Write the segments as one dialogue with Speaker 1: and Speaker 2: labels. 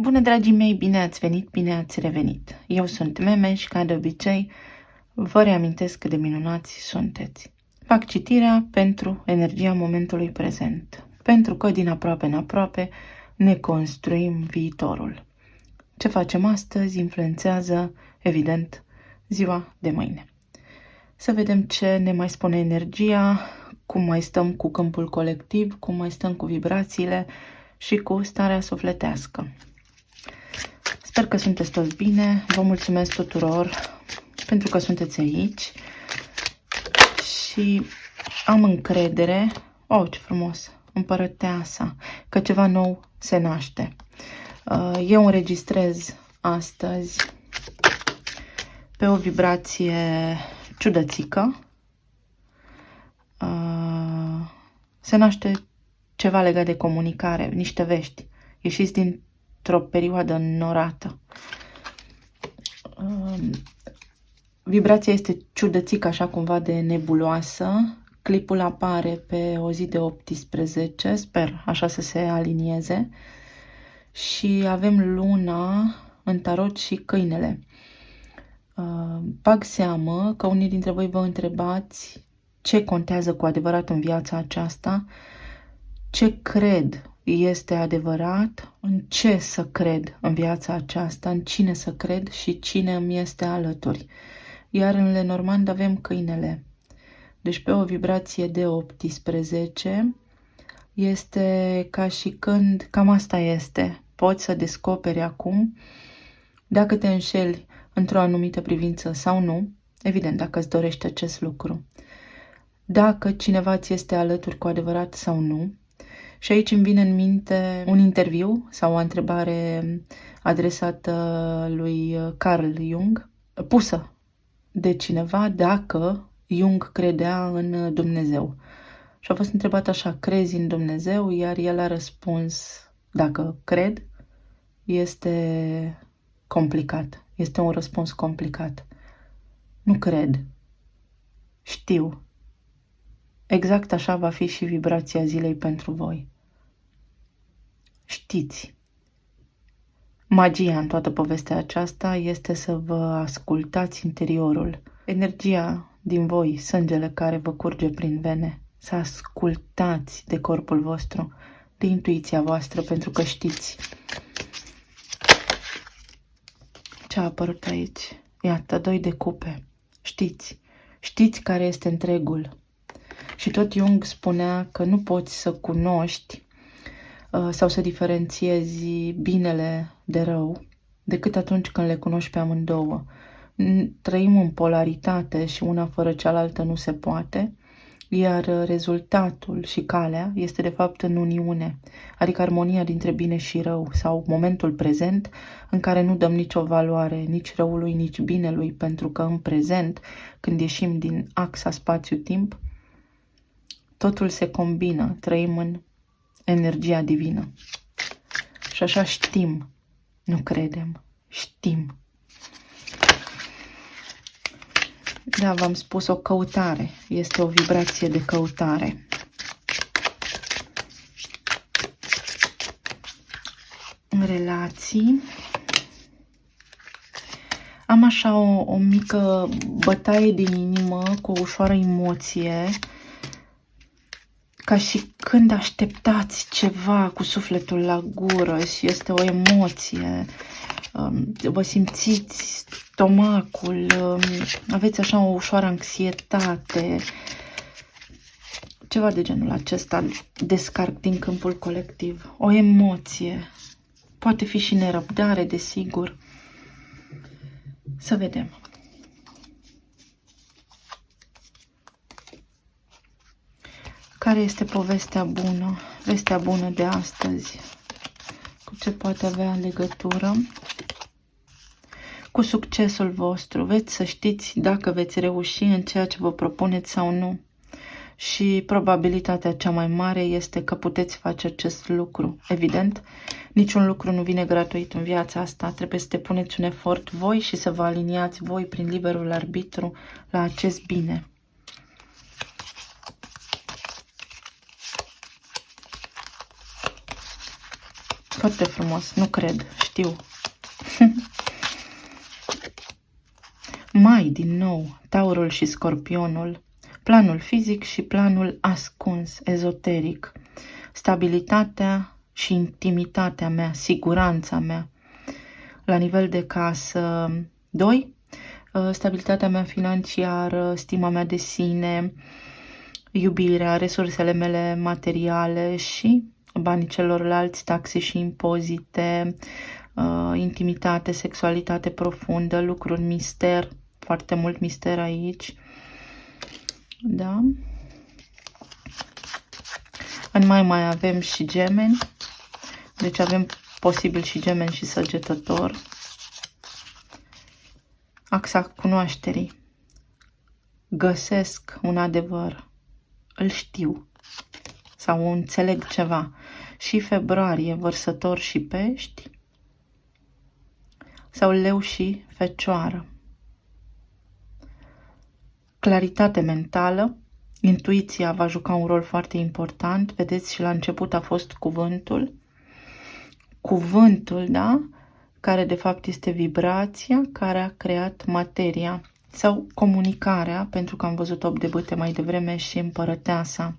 Speaker 1: Bună, dragii mei, bine ați venit, bine ați revenit. Eu sunt Meme și, ca de obicei, vă reamintesc cât de minunați sunteți. Fac citirea pentru energia momentului prezent, pentru că din aproape în aproape ne construim viitorul. Ce facem astăzi influențează, evident, ziua de mâine. Să vedem ce ne mai spune energia, cum mai stăm cu câmpul colectiv, cum mai stăm cu vibrațiile și cu starea sufletească. Sper că sunteți toți bine, vă mulțumesc tuturor pentru că sunteți aici și am încredere, ce frumos, împărăteasa, că ceva nou se naște. Eu înregistrez astăzi pe o vibrație ciudățică, se naște ceva legat de comunicare, niște vești, ieșiți dintr-o perioadă înnorată. Vibrația este ciudățică, așa cumva de nebuloasă. Clipul apare pe o zi de 18, sper așa să se alinieze. Și avem luna în tarot și câinele. Bag seamă că unii dintre voi vă întrebați ce contează cu adevărat în viața aceasta, ce cred este adevărat, în ce să cred în viața aceasta, în cine să cred și cine îmi este alături. Iar în Lenormand avem câinele. Deci pe o vibrație de 18 este ca și când, cam asta este, poți să descoperi acum dacă te înșeli într-o anumită privință sau nu, evident dacă îți dorești acest lucru, dacă cineva ți este alături cu adevărat sau nu. Și aici îmi vine în minte un interviu sau o întrebare adresată lui Carl Jung, pusă de cineva dacă Jung credea în Dumnezeu. Și a fost întrebat așa: crezi în Dumnezeu? Iar el a răspuns: dacă cred, este complicat. Este un răspuns complicat. Nu cred. Știu. Exact așa va fi și vibrația zilei pentru voi. Știți. Magia în toată povestea aceasta este să vă ascultați interiorul, energia din voi, sângele care vă curge prin vene, să ascultați de corpul vostru, de intuiția voastră, pentru că știți. Ce a apărut aici? Iată, 2 de cupe. Știți. Știți care este întregul. Și tot Jung spunea că nu poți să cunoști sau să diferențiezi binele de rău decât atunci când le cunoști pe amândouă. Trăim în polaritate și una fără cealaltă nu se poate, iar rezultatul și calea este de fapt în uniune, adică armonia dintre bine și rău, sau momentul prezent în care nu dăm nicio valoare nici răului, nici binelui, pentru că în prezent, când ieșim din axa spațiu-timp, totul se combină, trăim în energia divină. Și așa știm, nu credem, știm. Da, v-am spus, o căutare, este o vibrație de căutare. În relații am așa o mică bătaie din inimă cu o ușoară emoție, ca și când așteptați ceva cu sufletul la gură și este o emoție, vă simțiți stomacul, aveți așa o ușoară anxietate, ceva de genul acesta, descarc din câmpul colectiv, o emoție, poate fi și nerăbdare, desigur. Să vedem. Care este povestea bună, vestea bună de astăzi? Cu ce poate avea legătură? Cu succesul vostru. Veți să știți dacă veți reuși în ceea ce vă propuneți sau nu. Și probabilitatea cea mai mare este că puteți face acest lucru. Evident, niciun lucru nu vine gratuit în viața asta. Trebuie să depuneți un efort voi și să vă aliniați voi prin liberul arbitru la acest bine. Foarte frumos, nu cred, știu. Mai, din nou, Taurul și Scorpionul, planul fizic și planul ascuns, ezoteric, stabilitatea și intimitatea mea, siguranța mea, la nivel de casă. 2. Stabilitatea mea financiară, stima mea de sine, iubirea, resursele mele materiale și banii celorlalți, taxe și impozite, intimitate, sexualitate profundă, lucruri mister, foarte mult mister aici. Da? În mai avem și Gemeni, deci avem posibil și Gemeni și Săgetător. Axa cunoașterii. Găsesc un adevăr, îl știu sau înțeleg ceva. Și Februarie, Vărsător și Pești, sau Leu și Fecioară. Claritate mentală, intuiția va juca un rol foarte important. Vedeți, și la început a fost cuvântul, da? Care de fapt este vibrația care a creat materia, sau comunicarea, pentru că am văzut 8 de bâte mai devreme și Împărăteasa.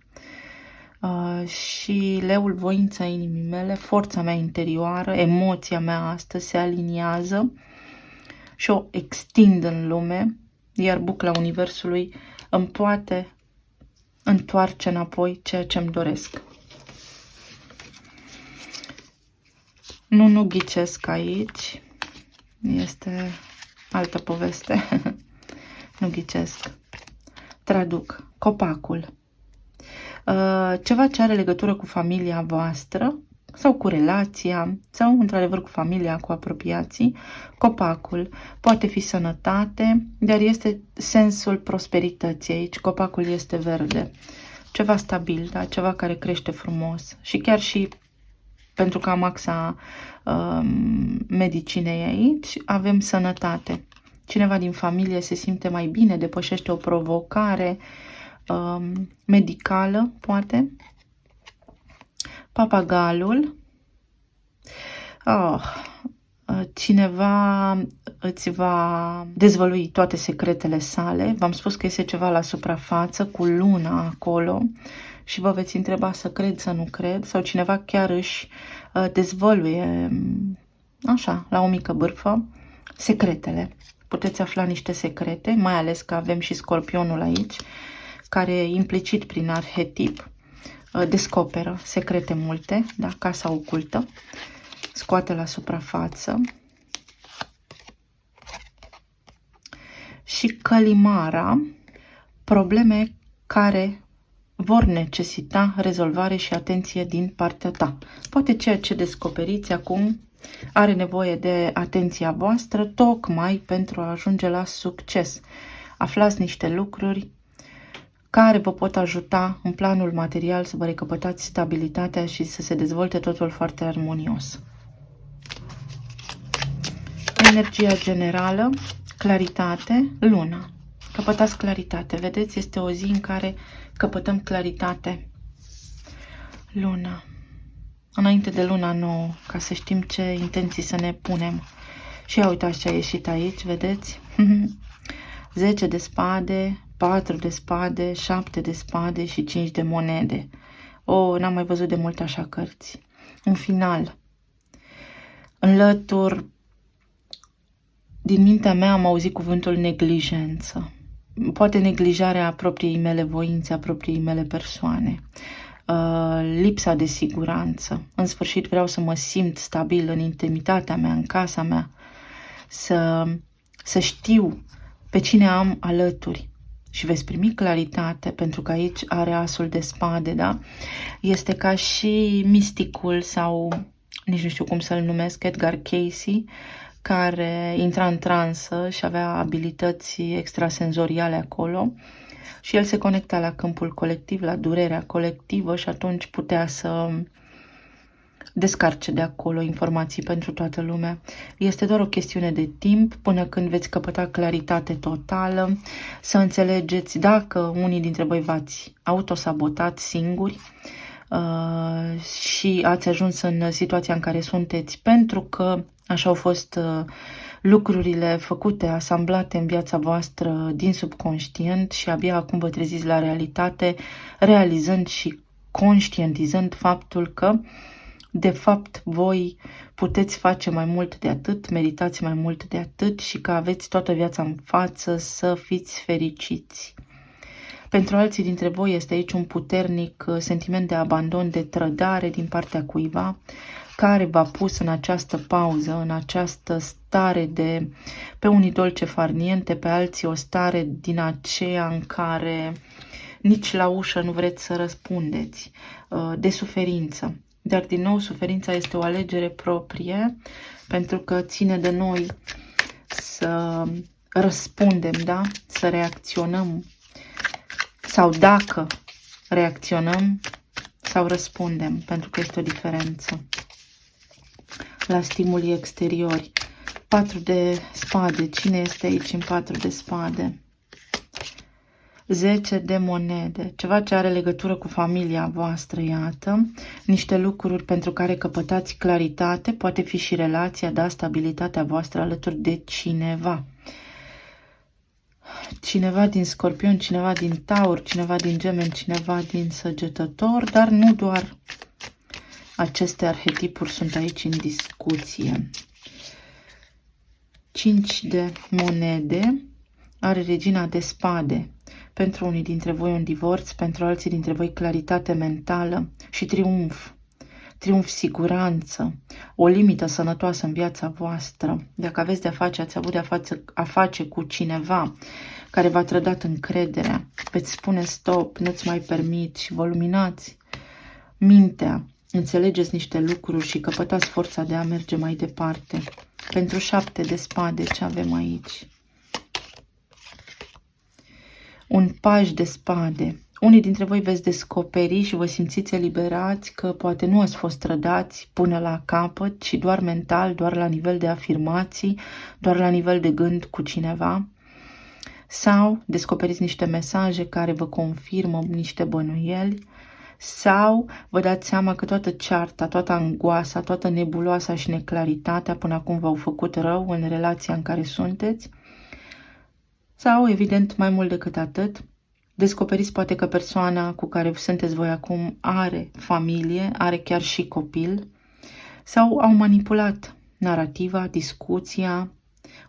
Speaker 1: Și Leul, voința inimii mele, forța mea interioară, emoția mea astăzi se aliniază și o extind în lume, iar bucla Universului îmi poate întoarce înapoi ceea ce îmi doresc. Nu ghicesc aici, este altă poveste, nu ghicesc. Traduc, copacul. Ceva ce are legătură cu familia voastră sau cu relația sau într-adevăr cu familia, cu apropiații. Copacul poate fi sănătate, dar este sensul prosperității aici. Copacul este verde, ceva stabil, da? Ceva care crește frumos și chiar și pentru că am axa medicinei aici, avem sănătate. Cineva din familie se simte mai bine, depășește o provocare medicală, poate. Papagalul. Cineva îți va dezvălui toate secretele sale. V-am spus că este ceva la suprafață, cu luna acolo și vă veți întreba să cred, să nu cred, sau cineva chiar își dezvăluie, așa, la o mică bârfă, secretele. Puteți afla niște secrete, mai ales că avem și Scorpionul aici, care implicit prin arhetip descoperă secrete multe, da? Casa ocultă, scoate la suprafață. Și Călimara, probleme care vor necesita rezolvare și atenție din partea ta. Poate ceea ce descoperiți acum are nevoie de atenția voastră tocmai pentru a ajunge la succes. Aflați niște lucruri care vă pot ajuta în planul material să vă recăpătați stabilitatea și să se dezvolte totul foarte armonios. Energia generală, claritate, luna. Căpătați claritate. Vedeți, este o zi în care căpătăm claritate. Luna. Înainte de luna nouă, ca să știm ce intenții să ne punem. Și ia uitați ce a ieșit aici, vedeți? 10 de spade, 4 de spade, 7 de spade și 5 de monede. N-am mai văzut de mult așa cărți. Un final. Înlătur. Din mintea mea am auzit cuvântul neglijență. Poate neglijarea propriei mele voințe, a propriei mele persoane. Lipsa de siguranță. În sfârșit vreau să mă simt stabil în intimitatea mea, în casa mea. Să știu pe cine am alături. Și veți primi claritate, pentru că aici are asul de spade, da? Este ca și misticul sau, nici nu știu cum să-l numesc, Edgar Cayce, care intra în transă și avea abilități extrasenzoriale acolo și el se conecta la câmpul colectiv, la durerea colectivă și atunci putea să descarce de acolo informații pentru toată lumea. Este doar o chestiune de timp până când veți căpăta claritate totală, să înțelegeți dacă unii dintre voi v-ați autosabotat singuri, și ați ajuns în situația în care sunteți pentru că așa au fost lucrurile făcute, asamblate în viața voastră din subconștient și abia acum vă treziți la realitate, realizând și conștientizând faptul că de fapt voi puteți face mai mult de atât, meritați mai mult de atât și că aveți toată viața în față să fiți fericiți. Pentru alții dintre voi este aici un puternic sentiment de abandon, de trădare din partea cuiva care v-a pus în această pauză, în această stare de, pe unii dolce far niente, pe alții o stare din aceea în care nici la ușă nu vreți să răspundeți, de suferință. Dar din nou suferința este o alegere proprie pentru că ține de noi să răspundem, da? Să reacționăm sau dacă reacționăm sau răspundem, pentru că este o diferență la stimuli exteriori. 4 de spade. Cine este aici în 4 de spade? 10 de monede. Ceva ce are legătură cu familia voastră, iată. Niște lucruri pentru care căpătați claritate. Poate fi și relația, da, stabilitatea voastră alături de cineva. Cineva din Scorpion, cineva din Taur, cineva din Gemeni, cineva din Săgetător, dar nu doar aceste arhetipuri sunt aici în discuție. 5 de monede are regina de spade. Pentru unii dintre voi un divorț, pentru alții dintre voi claritate mentală și triumf. Triumf, siguranță, o limită sănătoasă în viața voastră. Dacă aveți de-a face, ați avut de-a face cu cineva care v-a trădat încrederea, veți spune stop, nu-ți mai permit și vă luminați mintea, înțelegeți niște lucruri și căpătați forța de a merge mai departe. Pentru 7 de spade, ce avem aici? Un paj de spade. Unii dintre voi veți descoperi și vă simțiți eliberați că poate nu ați fost trădați până la capăt, ci doar mental, doar la nivel de afirmații, doar la nivel de gând cu cineva. Sau descoperiți niște mesaje care vă confirmă niște bănuieli. Sau vă dați seama că toată cearta, toată angoasa, toată nebuloasa și neclaritatea până acum v-au făcut rău în relația în care sunteți. Sau, evident, mai mult decât atât, descoperiți poate că persoana cu care sunteți voi acum are familie, are chiar și copil, sau au manipulat narativa, discuția,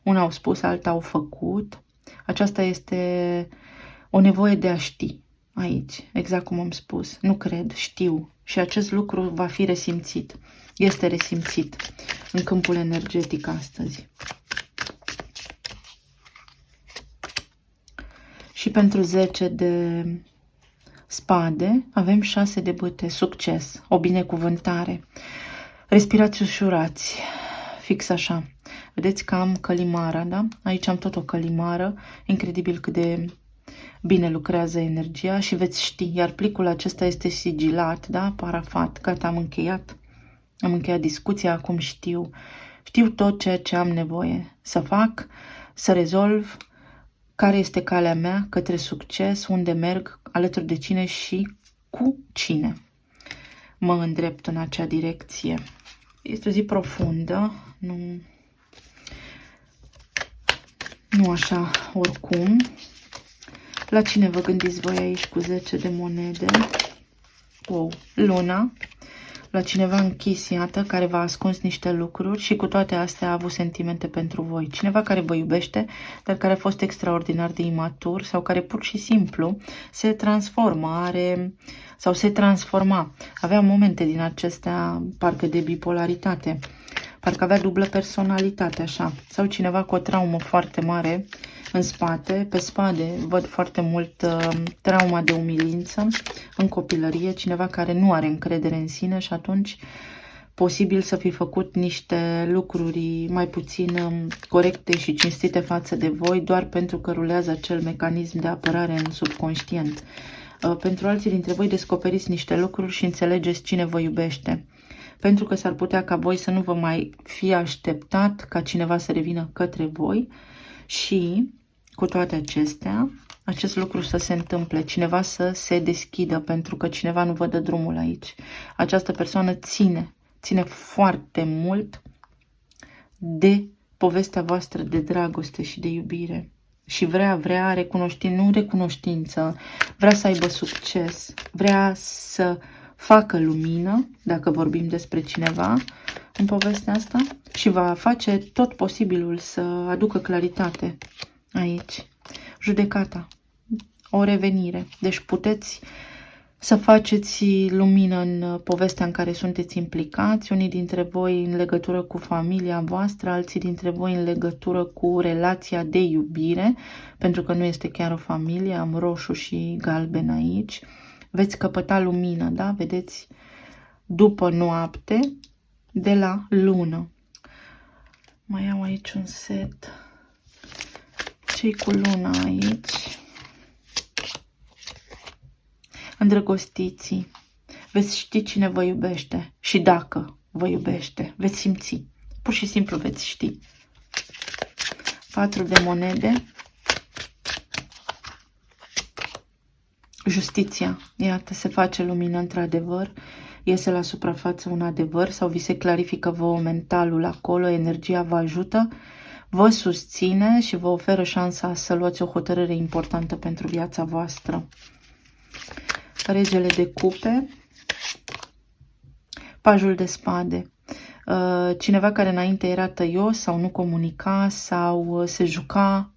Speaker 1: una au spus, alta au făcut. Aceasta este o nevoie de a ști aici, exact cum am spus. Nu cred, știu. Și acest lucru va fi resimțit. Este resimțit în câmpul energetic astăzi. Și pentru 10 de spade avem 6 de bâte, succes, o binecuvântare. Respirați ușurați, fix așa. Vedeți că am călimara, da? Aici am tot o călimară, incredibil cât de bine lucrează energia și veți ști, iar plicul acesta este sigilat, da? Parafat, gata, am încheiat. Am încheiat discuția, acum știu. Știu tot ceea ce am nevoie să fac, să rezolv, care este calea mea către succes, unde merg, alături de cine și cu cine mă îndrept în acea direcție. Este o zi profundă, nu așa oricum. La cine vă gândiți voi aici cu 10 de monede? Wow, Luna. La cineva închis, iată, care v-a ascuns niște lucruri și cu toate astea a avut sentimente pentru voi. Cineva care vă iubește, dar care a fost extraordinar de imatur sau care pur și simplu se transformă, sau se transforma. Avea momente din acestea, parcă de bipolaritate, parcă avea dublă personalitate, așa. Sau cineva cu o traumă foarte mare în spate, pe spade văd foarte mult trauma de umilință în copilărie, cineva care nu are încredere în sine și atunci posibil să fi făcut niște lucruri mai puțin corecte și cinstite față de voi, doar pentru că rulează acel mecanism de apărare în subconștient. Pentru alții dintre voi descoperiți niște lucruri și înțelegeți cine vă iubește. Pentru că s-ar putea ca voi să nu vă mai fi așteptat ca cineva să revină către voi și cu toate acestea, acest lucru să se întâmple, cineva să se deschidă, pentru că cineva nu vă dă drumul aici. Această persoană ține foarte mult de povestea voastră de dragoste și de iubire. Și vrea recunoștință, nu recunoștință, vrea să aibă succes, vrea să facă lumină, dacă vorbim despre cineva în povestea asta, și va face tot posibilul să aducă claritate aici. Judecata, o revenire. Deci puteți să faceți lumină în povestea în care sunteți implicați, unii dintre voi în legătură cu familia voastră, alții dintre voi în legătură cu relația de iubire, pentru că nu este chiar o familie, am roșu și galben aici. Veți căpăta lumină, da? Vedeți, după noapte, de la lună. Mai am aici un set. Ce-i cu luna aici? Îndrăgostiții. Veți ști cine vă iubește și dacă vă iubește. Veți simți. Pur și simplu veți ști. 4 de monede. Justiția. Iată, se face lumină într-adevăr. Iese la suprafață un adevăr sau vi se clarifică vouă mentalul acolo, energia vă ajută, vă susține și vă oferă șansa să luați o hotărâre importantă pentru viața voastră. Regele de cupe, pajul de spade. Cineva care înainte era tăios sau nu comunica sau se juca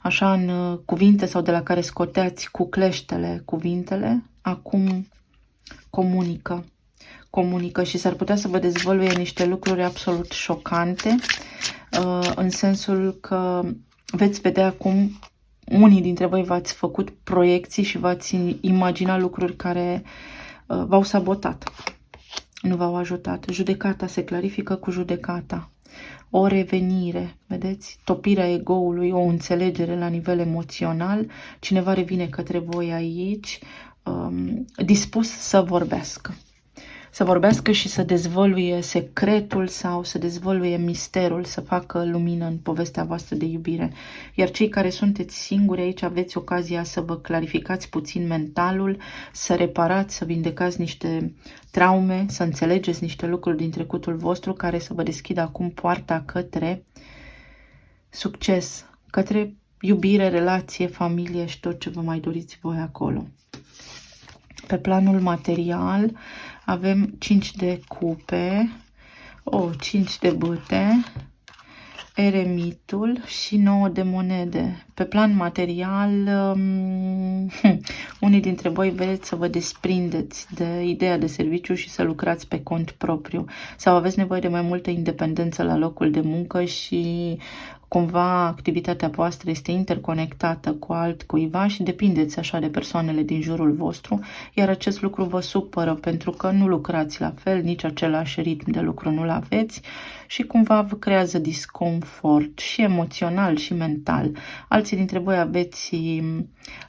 Speaker 1: așa în cuvinte sau de la care scoteați cu cleștele cuvintele, acum comunică și s-ar putea să vă dezvăluie niște lucruri absolut șocante, în sensul că veți vedea cum unii dintre voi v-ați făcut proiecții și v-ați imaginat lucruri care v-au sabotat, nu v-au ajutat. Judecata se clarifică cu judecata. O revenire, vedeți? Topirea egoului, o înțelegere la nivel emoțional. Cineva revine către voi aici, dispus să vorbească. Să vorbească și să dezvăluie secretul sau să dezvăluie misterul, să facă lumină în povestea voastră de iubire. Iar cei care sunteți singuri aici aveți ocazia să vă clarificați puțin mentalul, să reparați, să vindecați niște traume, să înțelegeți niște lucruri din trecutul vostru care să vă deschidă acum poarta către succes, către iubire, relație, familie și tot ce vă mai doriți voi acolo. Pe planul material avem 5 de cupe, 5 de bâte, eremitul și 9 de monede. Pe plan material, unii dintre voi vreți să vă desprindeți de ideea de serviciu și să lucrați pe cont propriu. Sau aveți nevoie de mai multă independență la locul de muncă și cumva activitatea voastră este interconectată cu altcuiva și depindeți așa de persoanele din jurul vostru, iar acest lucru vă supără pentru că nu lucrați la fel, nici același ritm de lucru nu-l aveți și cumva vă creează disconfort și emoțional și mental. Alții dintre voi aveți,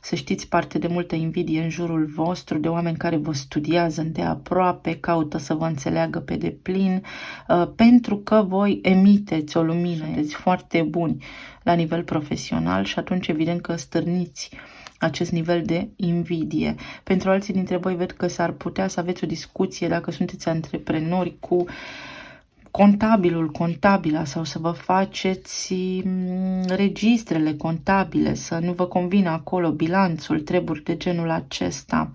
Speaker 1: să știți, parte de multă invidie în jurul vostru, de oameni care vă studiază îndeaproape, caută să vă înțeleagă pe deplin, pentru că voi emiteți o lumină, sunteți foarte buni la nivel profesional și atunci evident că stârniți acest nivel de invidie. Pentru alții dintre voi ved că s-ar putea să aveți o discuție dacă sunteți antreprenori cu contabilul, contabila sau să vă faceți registrele contabile, să nu vă convină acolo bilanțul, treburi de genul acesta.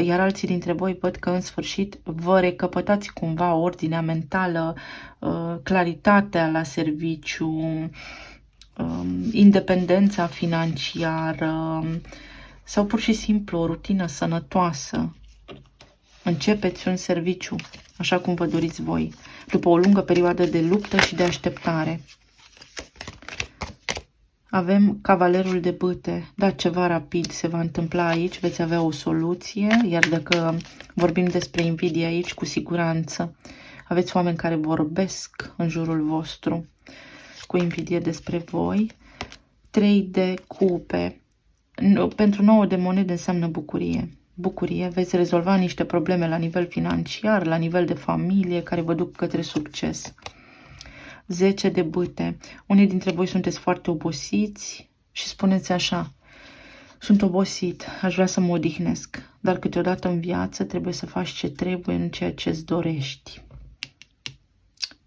Speaker 1: Iar alții dintre voi văd că în sfârșit vă recăpătați cumva ordinea mentală, claritatea la serviciu, independența financiară sau pur și simplu o rutină sănătoasă. Începeți un serviciu așa cum vă doriți voi, după o lungă perioadă de luptă și de așteptare. Avem cavalerul de bâte. Da, ceva rapid se va întâmpla aici, veți avea o soluție, iar dacă vorbim despre invidie aici, cu siguranță aveți oameni care vorbesc în jurul vostru cu invidie despre voi. 3 de cupe. Pentru 9 de monede înseamnă bucurie. Bucurie, veți rezolva niște probleme la nivel financiar, la nivel de familie, care vă duc către succes. 10 de bâte. Unii dintre voi sunteți foarte obosiți și spuneți așa: Sunt obosit, aș vrea să mă odihnesc, dar câteodată în viață trebuie să faci ce trebuie, nu ceea ce îți dorești.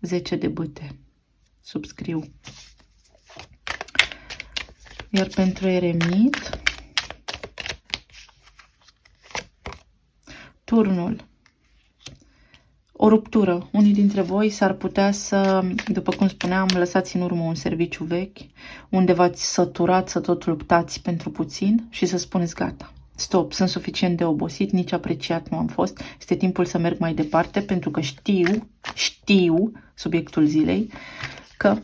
Speaker 1: 10 de bâte. Subscriu. Iar pentru eremit, turnul. O ruptură. Unii dintre voi s-ar putea să, după cum spuneam, lăsați în urmă un serviciu vechi, unde v-ați săturat să tot luptați pentru puțin și să spuneți gata. Stop, sunt suficient de obosit, nici apreciat nu am fost, este timpul să merg mai departe, pentru că știu, subiectul zilei, că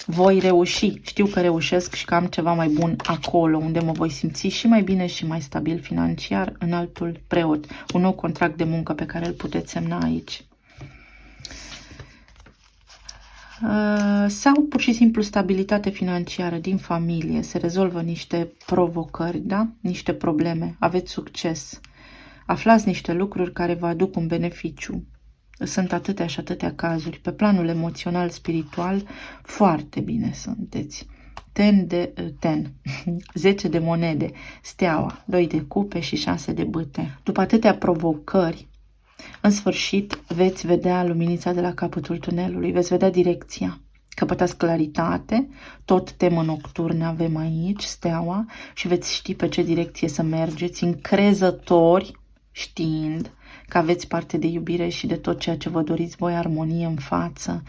Speaker 1: voi reuși, știu că reușesc și că am ceva mai bun acolo, unde mă voi simți și mai bine și mai stabil financiar, în altul preot, un nou contract de muncă pe care îl puteți semna aici. Sau pur și simplu stabilitate financiară din familie, se rezolvă niște provocări, da? Niște probleme, aveți succes, aflați niște lucruri care vă aduc un beneficiu. Sunt atâtea și atâtea cazuri, pe planul emoțional, spiritual, foarte bine sunteți. 10 de monede, steaua, 2 de cupe și 6 de bâte. După atâtea provocări, în sfârșit veți vedea luminița de la capătul tunelului, veți vedea direcția. Căpătați claritate, tot temă nocturne avem aici, steaua, și veți ști pe ce direcție să mergeți, încrezători, știind că aveți parte de iubire și de tot ceea ce vă doriți voi, armonie în față.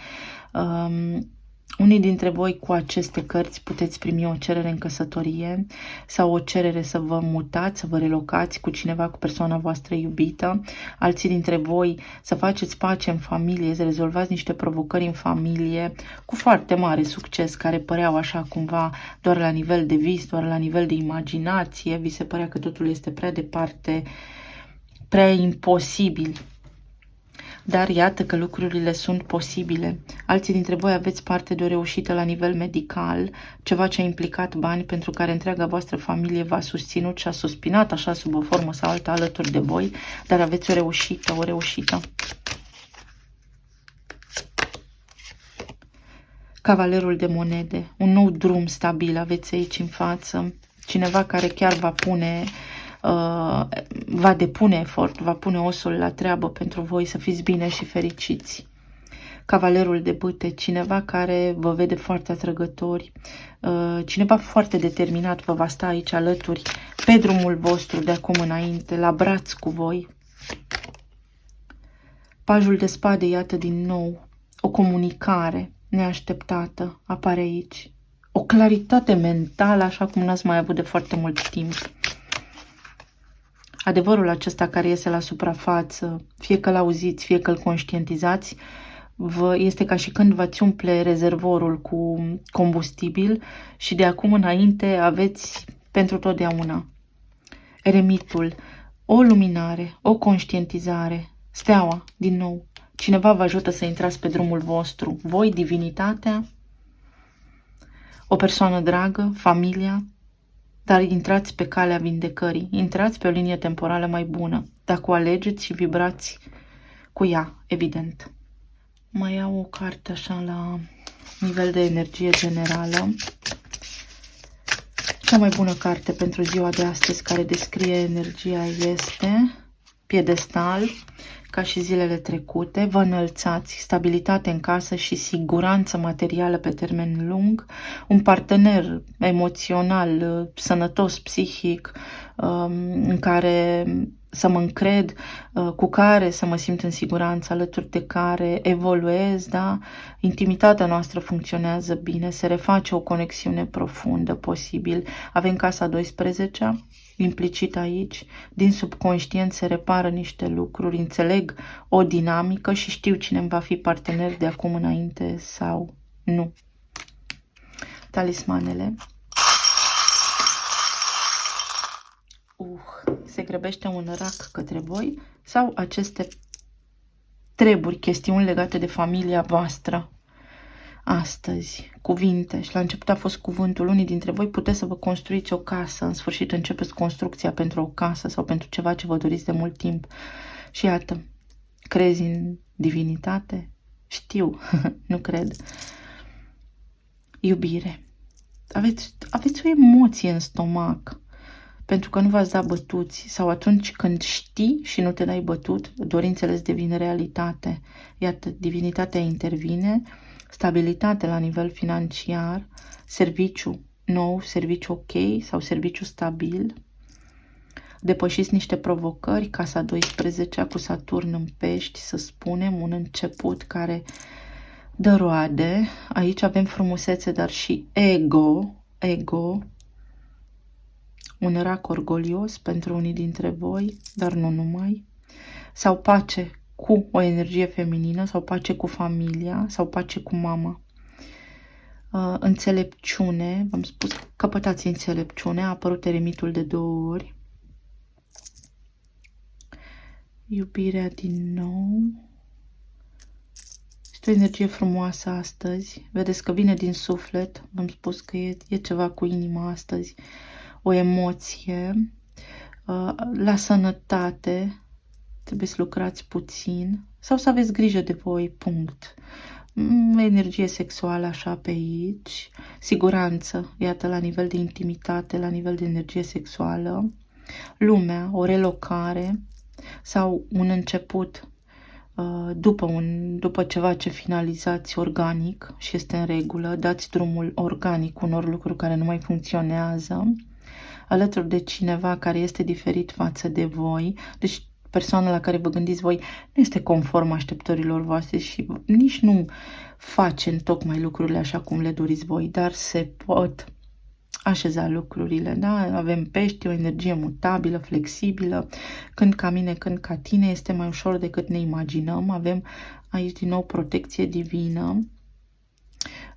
Speaker 1: Unii dintre voi cu aceste cărți puteți primi o cerere în căsătorie sau o cerere să vă mutați, să vă relocați cu cineva, cu persoana voastră iubită. Alții dintre voi să faceți pace în familie, să rezolvați niște provocări în familie cu foarte mare succes, care păreau așa cumva doar la nivel de vis, doar la nivel de imaginație. Vi se părea că totul este prea departe, prea imposibil. Dar iată că lucrurile sunt posibile. Alții dintre voi aveți parte de o reușită la nivel medical, ceva ce a implicat bani, pentru care întreaga voastră familie v-a susținut și a suspinat așa sub o formă sau alta alături de voi, dar aveți o reușită. Cavalerul de monede, un nou drum stabil aveți aici în față, cineva care chiar va depune efort, va pune osul la treabă pentru voi să fiți bine și fericiți. Cavalerul de bâte, cineva care vă vede foarte atrăgători, cineva foarte determinat vă va sta aici alături, pe drumul vostru de acum înainte, la braț cu voi. Pajul de spade, iată din nou, o comunicare neașteptată apare aici. O claritate mentală, așa cum n-ați mai avut de foarte mult timp. Adevărul acesta care iese la suprafață, fie că l-auziți, fie că îl conștientizați, este ca și când v-ați umple rezervorul cu combustibil și de acum înainte aveți pentru totdeauna. Eremitul, o luminare, o conștientizare, steaua, din nou. Cineva vă ajută să intrați pe drumul vostru. Voi, divinitatea, o persoană dragă, familia, dar intrați pe calea vindecării, intrați pe o linie temporală mai bună, dacă o alegeți și vibrați cu ea, evident. Mai iau o carte așa la nivel de energie generală. Cea mai bună carte pentru ziua de astăzi care descrie energia este Piedestal, ca și zilele trecute. Vă înălțați, stabilitate în casă și siguranță materială pe termen lung, un partener emoțional, sănătos, psihic, în care să mă încred, cu care să mă simt în siguranță, alături de care evoluez, da? Intimitatea noastră funcționează bine, se reface o conexiune profundă posibil. Avem casa 12-a, implicit aici, din subconștient se repară niște lucruri, înțeleg o dinamică și știu cine îmi va fi partener de acum înainte sau nu. Talismanele. Se grăbește un rac către voi sau aceste treburi, chestiuni legate de familia voastră. Astăzi, cuvinte, și la început a fost cuvântul, unii dintre voi puteți să vă construiți o casă, în sfârșit începeți construcția pentru o casă sau pentru ceva ce vă doriți de mult timp. Și iată, crezi în divinitate? Știu, nu cred. Iubire. Aveți o emoție în stomac. pentru că nu v-ați dat bătuți sau atunci când știi și nu te dai bătut, dorințele îți devin realitate. Iată, divinitatea intervine, stabilitate la nivel financiar, serviciu nou, serviciu ok sau serviciu stabil, depășiți niște provocări, casa 12 cu Saturn în pești, să spunem, un început care dă roade. Aici avem frumusețe, dar și ego, un rac orgolios pentru unii dintre voi, dar nu numai, sau pace cu o energie feminină, sau pace cu familia, sau pace cu mama. Înțelepciune, v-am spus, căpătați înțelepciune, a apărut eremitul de 2 ori. Iubirea din nou. Este o energie frumoasă astăzi. Vedeți că vine din suflet. V-am spus că e ceva cu inima astăzi. O emoție. La sănătate. Trebuie să lucrați puțin. Sau să aveți grijă de voi. Punct. Energie sexuală așa pe aici. Siguranță. Iată, la nivel de intimitate, la nivel de energie sexuală. Lumea. O relocare. Sau un început după ceva ce finalizați organic și este în regulă, dați drumul organic unor lucruri care nu mai funcționează, alături de cineva care este diferit față de voi, deci persoana la care vă gândiți voi nu este conform așteptărilor voastre și nici nu face tocmai lucrurile așa cum le doriți voi, dar se pot așeza lucrurile, da? Avem pești, o energie mutabilă, flexibilă, când ca mine, când ca tine, este mai ușor decât ne imaginăm. Avem aici din nou protecție divină,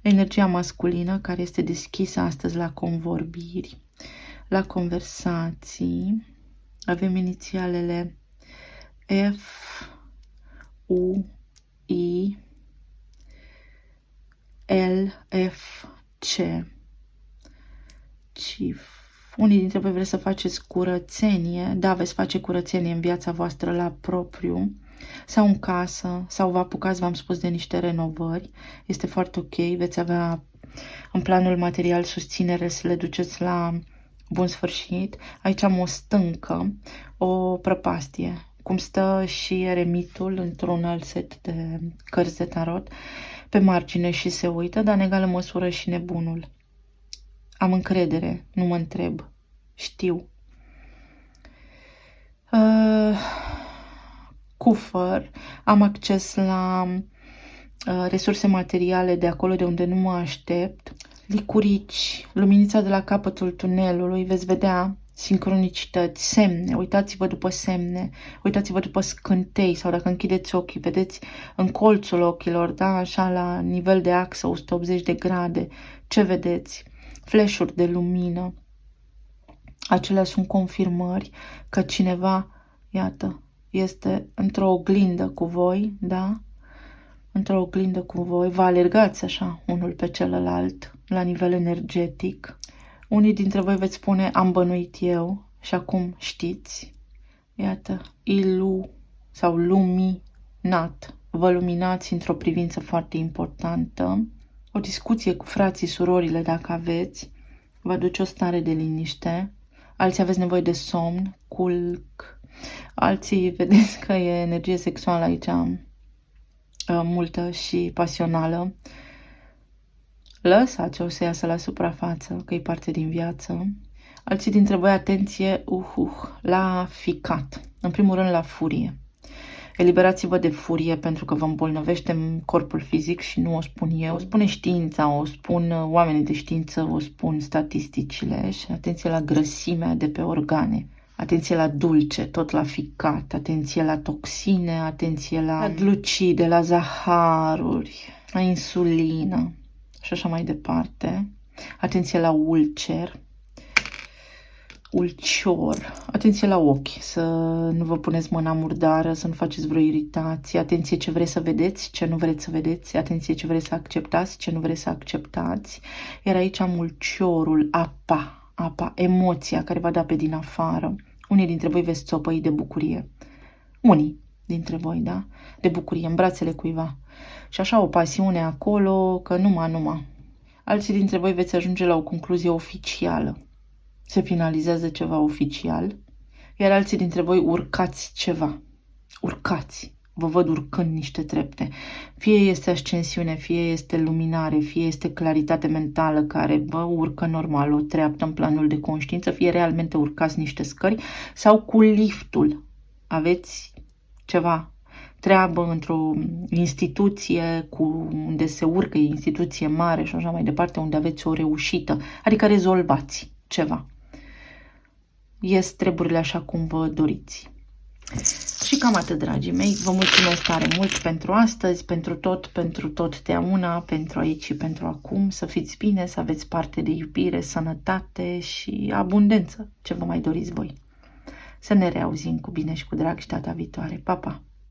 Speaker 1: energia masculină care este deschisă astăzi la convorbiri, la conversații. Avem inițialele F, U, I, L, F, C. Și unii dintre voi vreți să faceți curățenie, da, veți face curățenie în viața voastră la propriu, sau în casă, sau vă apucați, v-am spus, de niște renovări. Este foarte ok, veți avea în planul material susținere să le duceți la bun sfârșit. Aici am o stâncă, o prăpastie, cum stă și eremitul într-un alt set de cărți de tarot, pe margine și se uită, dar în egală măsură și nebunul. Am încredere, nu mă întreb, știu. Cufăr, am acces la resurse materiale de acolo de unde nu mă aștept. Licurici, luminița de la capătul tunelului, veți vedea sincronicități, semne, uitați-vă după semne, uitați-vă după scântei sau dacă închideți ochii, vedeți în colțul ochilor, da, așa la nivel de axă, 180 de grade, ce vedeți? Flash-uri de lumină. Acelea sunt confirmări că cineva, iată, este într-o oglindă cu voi, da? Într-o oglindă cu voi. Vă alergați așa unul pe celălalt la nivel energetic. Unii dintre voi veți spune, am bănuit eu și acum știți. Iată, sau luminat. Vă luminați într-o privință foarte importantă. O discuție cu frații, surorile, dacă aveți, vă aduce o stare de liniște. Alții aveți nevoie de somn, culc. Alții vedeți că e energie sexuală aici multă și pasională. Lăsați-o să iasă la suprafață, că e parte din viață. Alții dintre voi, atenție, la ficat. În primul rând la furie. Eliberați-vă de furie pentru că vă îmbolnăvește corpul fizic și nu o spun eu. O spune știința, o spun oamenii de știință, o spun statisticile și atenție la grăsimea de pe organe. Atenție la dulce, tot la ficat, atenție la toxine, atenție la glucide, la zaharuri, la insulină și așa mai departe. Atenție la ulcer. Ulcior. Atenție la ochi, să nu vă puneți mâna murdară, să nu faceți vreo iritație. Atenție ce vreți să vedeți, ce nu vreți să vedeți. Atenție ce vreți să acceptați, ce nu vreți să acceptați. Iar aici am ulciorul, apa, emoția care va da pe din afară. Unii dintre voi veți țopăi de bucurie. Unii dintre voi, da? De bucurie, în brațele cuiva. Și așa o pasiune acolo, că numai. Alții dintre voi veți ajunge la o concluzie oficială. se finalizează ceva oficial, iar alții dintre voi urcați ceva. Urcați. Vă văd urcând niște trepte. Fie este ascensiune, fie este luminare, fie este claritate mentală care vă urcă normal o treaptă în planul de conștiință, fie realmente urcați niște scări sau cu liftul. Aveți ceva treabă într-o instituție unde se urcă, e instituție mare și așa mai departe, unde aveți o reușită, adică rezolvați ceva. Ies treburile așa cum vă doriți. Și cam atât, dragii mei. Vă mulțumesc tare mult pentru astăzi, pentru totdeauna, pentru aici și pentru acum. Să fiți bine, să aveți parte de iubire, sănătate și abundență, ce vă mai doriți voi. Să ne reauzim cu bine și cu drag și data viitoare. Pa, pa!